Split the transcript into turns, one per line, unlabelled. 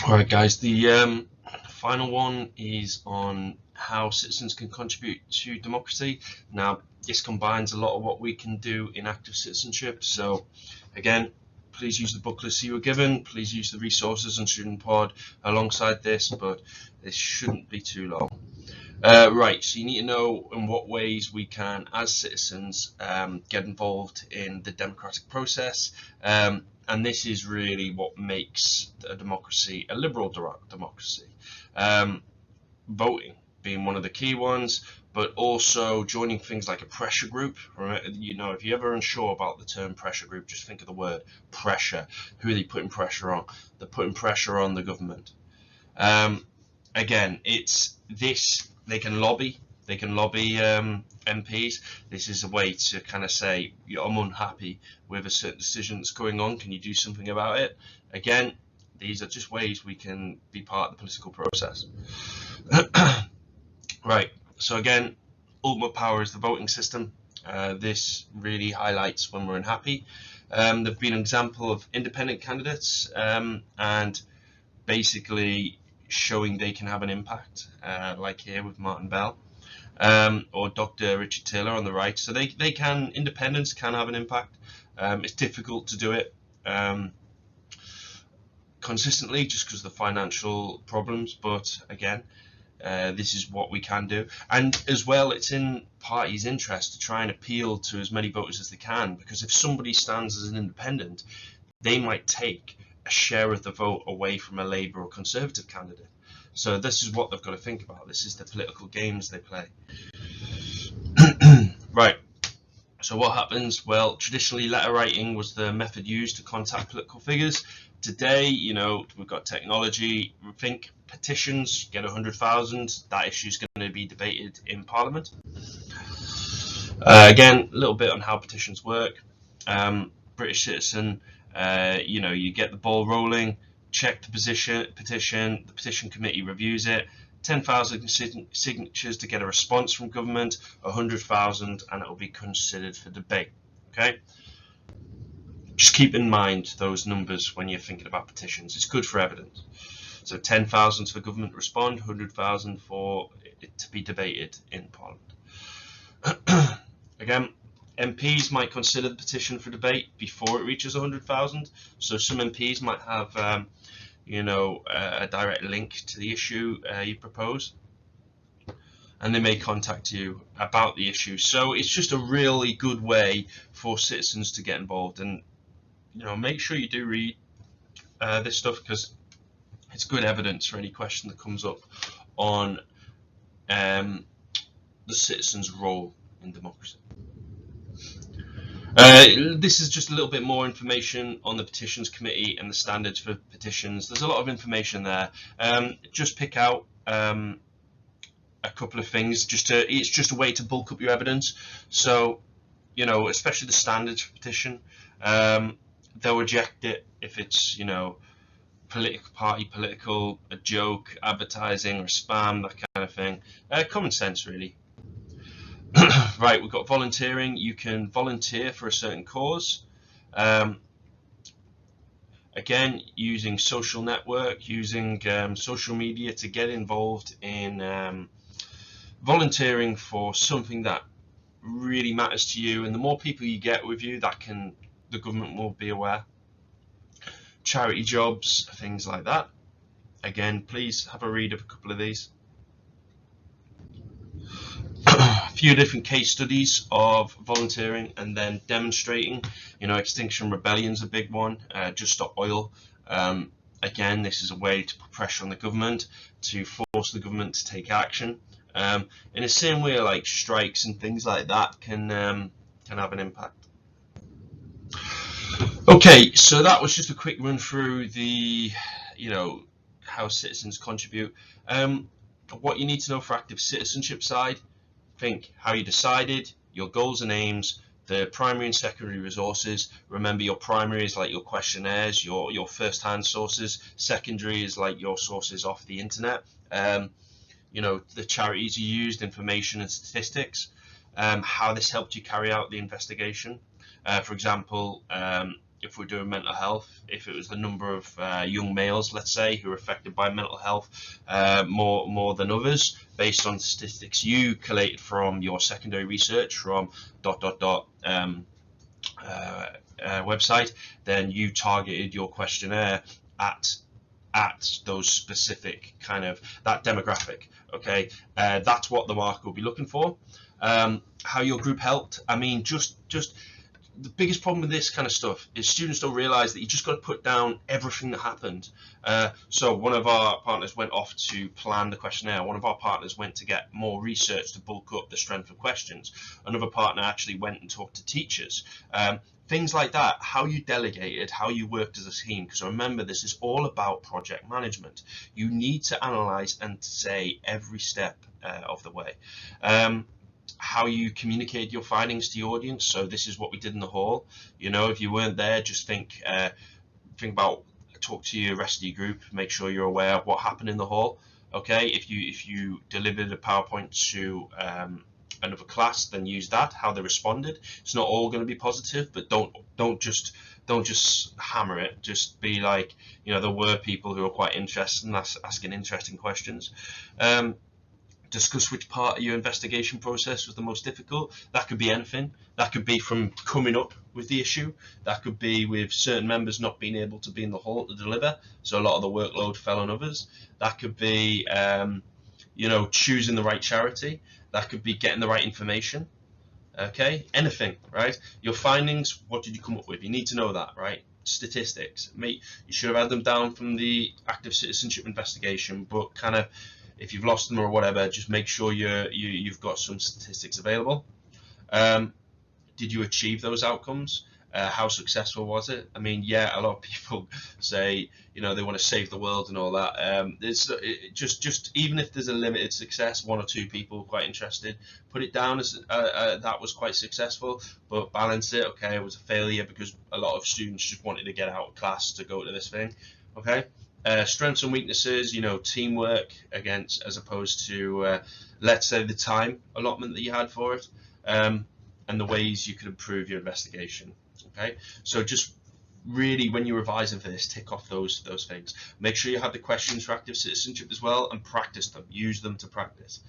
All right, guys, the final one is on how citizens can contribute to democracy. Now, this combines a lot of what we can do in active citizenship. So, again, please use the booklets you were given. Please use the resources on Student Pod alongside this, but this shouldn't be too long. Right, so you need to know in what ways we can, as citizens, get involved in the democratic process. And this is really what makes a democracy a liberal democracy. Voting being one of the key ones, but also joining things like a pressure group. You know, if you're ever unsure about the term pressure group, just think of the word pressure. Who are they putting pressure on? They're putting pressure on the government. Again, it's this. They can lobby MPs. This is a way to kind of say, I'm unhappy with a certain decision that's going on. Can you do something about it? Again, these are just ways we can be part of the political process. Right. So again, ultimate power is the voting system. This really highlights when we're unhappy. There've been an example of independent candidates and basically showing they can have an impact, like here with Martin Bell. Or Dr. Richard Taylor on the right. So independents can have an impact. It's difficult to do it consistently just because of the financial problems, but again, this is what we can do. And as well, it's in parties' interest to try and appeal to as many voters as they can, because if somebody stands as an independent, they might take a share of the vote away from a Labour or Conservative candidate. So this is what they've got to think about. This is the political games they play. Right. So what happens? Well, traditionally letter writing was the method used to contact political figures. Today, you know, we've got technology. Think petitions, get 100,000. That issue is going to be debated in Parliament. Again, a little bit on how petitions work. British citizen, you know, you get the ball rolling, check the petition, the petition committee reviews it, 10,000 signatures to get a response from government, 100,000, and it will be considered for debate. Okay? Just keep in mind those numbers when you're thinking about petitions. It's good for evidence. So 10,000 for government to respond, 100,000 for it to be debated in Parliament. Again, MPs might consider the petition for debate before it reaches 100,000. So some MPs might have, you know, a direct link to the issue you propose, and they may contact you about the issue. So it's just a really good way for citizens to get involved. And you know, make sure you do read this stuff, because it's good evidence for any question that comes up on the citizen's role in democracy. This is just a little bit more information on the petitions committee and the standards for petitions. There's a lot of information there. Just pick out a couple of things. It's just a way to bulk up your evidence. So, you know, especially the standards for petition, they'll reject it if it's, you know, political, a joke, advertising, or spam, that kind of thing. Common sense, really. Right, we've got volunteering. You can volunteer for a certain cause. Again, using social network, using social media to get involved in volunteering for something that really matters to you. And the more people you get with you, the government will be aware. Charity jobs, things like that. Again, please have a read of a couple of these. A few different case studies of volunteering and then demonstrating. You know, Extinction Rebellion's a big one. Just Stop Oil. Again, this is a way to put pressure on the government, to force the government to take action. In the same way, like strikes and things like that can have an impact. Okay, so that was just a quick run through the, you know, how citizens contribute. What you need to know for active citizenship side. Think how you decided, your goals and aims, the primary and secondary resources. Remember, your primary is like your questionnaires, your first-hand sources. Secondary is like your sources off the internet. You know, the charities you used, information and statistics. How this helped you carry out the investigation. For example, if we're doing mental health, if it was the number of young males, let's say, who are affected by mental health more than others, based on statistics you collated from your secondary research from website, then you targeted your questionnaire at those specific kind of that demographic. Okay, that's what the market will be looking for. How your group helped. I mean, just the biggest problem with this kind of stuff is students don't realize that you just got to put down everything that happened. So one of our partners went off to plan the questionnaire. One of our partners went to get more research to bulk up the strength of questions. Another partner actually went and talked to teachers. Things like that, how you delegated, how you worked as a team, because remember, this is all about project management. You need to analyze and say every step of the way. How you communicate your findings to the audience. So this is what we did in the hall. You know, if you weren't there, just think about, talk to your rest of your group, make sure you're aware of what happened in the hall. Okay, if you delivered a PowerPoint to another class, then use that, how they responded. It's not all going to be positive, but don't just hammer it. Just be like, you know, there were people who are quite interested in asking interesting questions. Discuss which part of your investigation process was the most difficult. That could be anything. That could be from coming up with the issue. That could be with certain members not being able to be in the hall to deliver, so a lot of the workload fell on others. That could be, you know, choosing the right charity. That could be getting the right information. Okay, anything, right? Your findings, what did you come up with? You need to know that, right? Statistics. You should have had them down from the active citizenship investigation, but kind of, if you've lost them or whatever, just make sure you've got some statistics available. Did you achieve those outcomes? How successful was it? I mean, yeah, a lot of people say, you know, they want to save the world and all that. Just even if there's a limited success, 1 or 2 people quite interested, put it down as that was quite successful, but balance it. Okay, it was a failure because a lot of students just wanted to get out of class to go to this thing. Okay. Strengths and weaknesses, you know, teamwork as opposed to, let's say, the time allotment that you had for it, and the ways you could improve your investigation. Okay, so just really, when you're revising for this, tick off those things. Make sure you have the questions for active citizenship as well, and practice them. Use them to practice.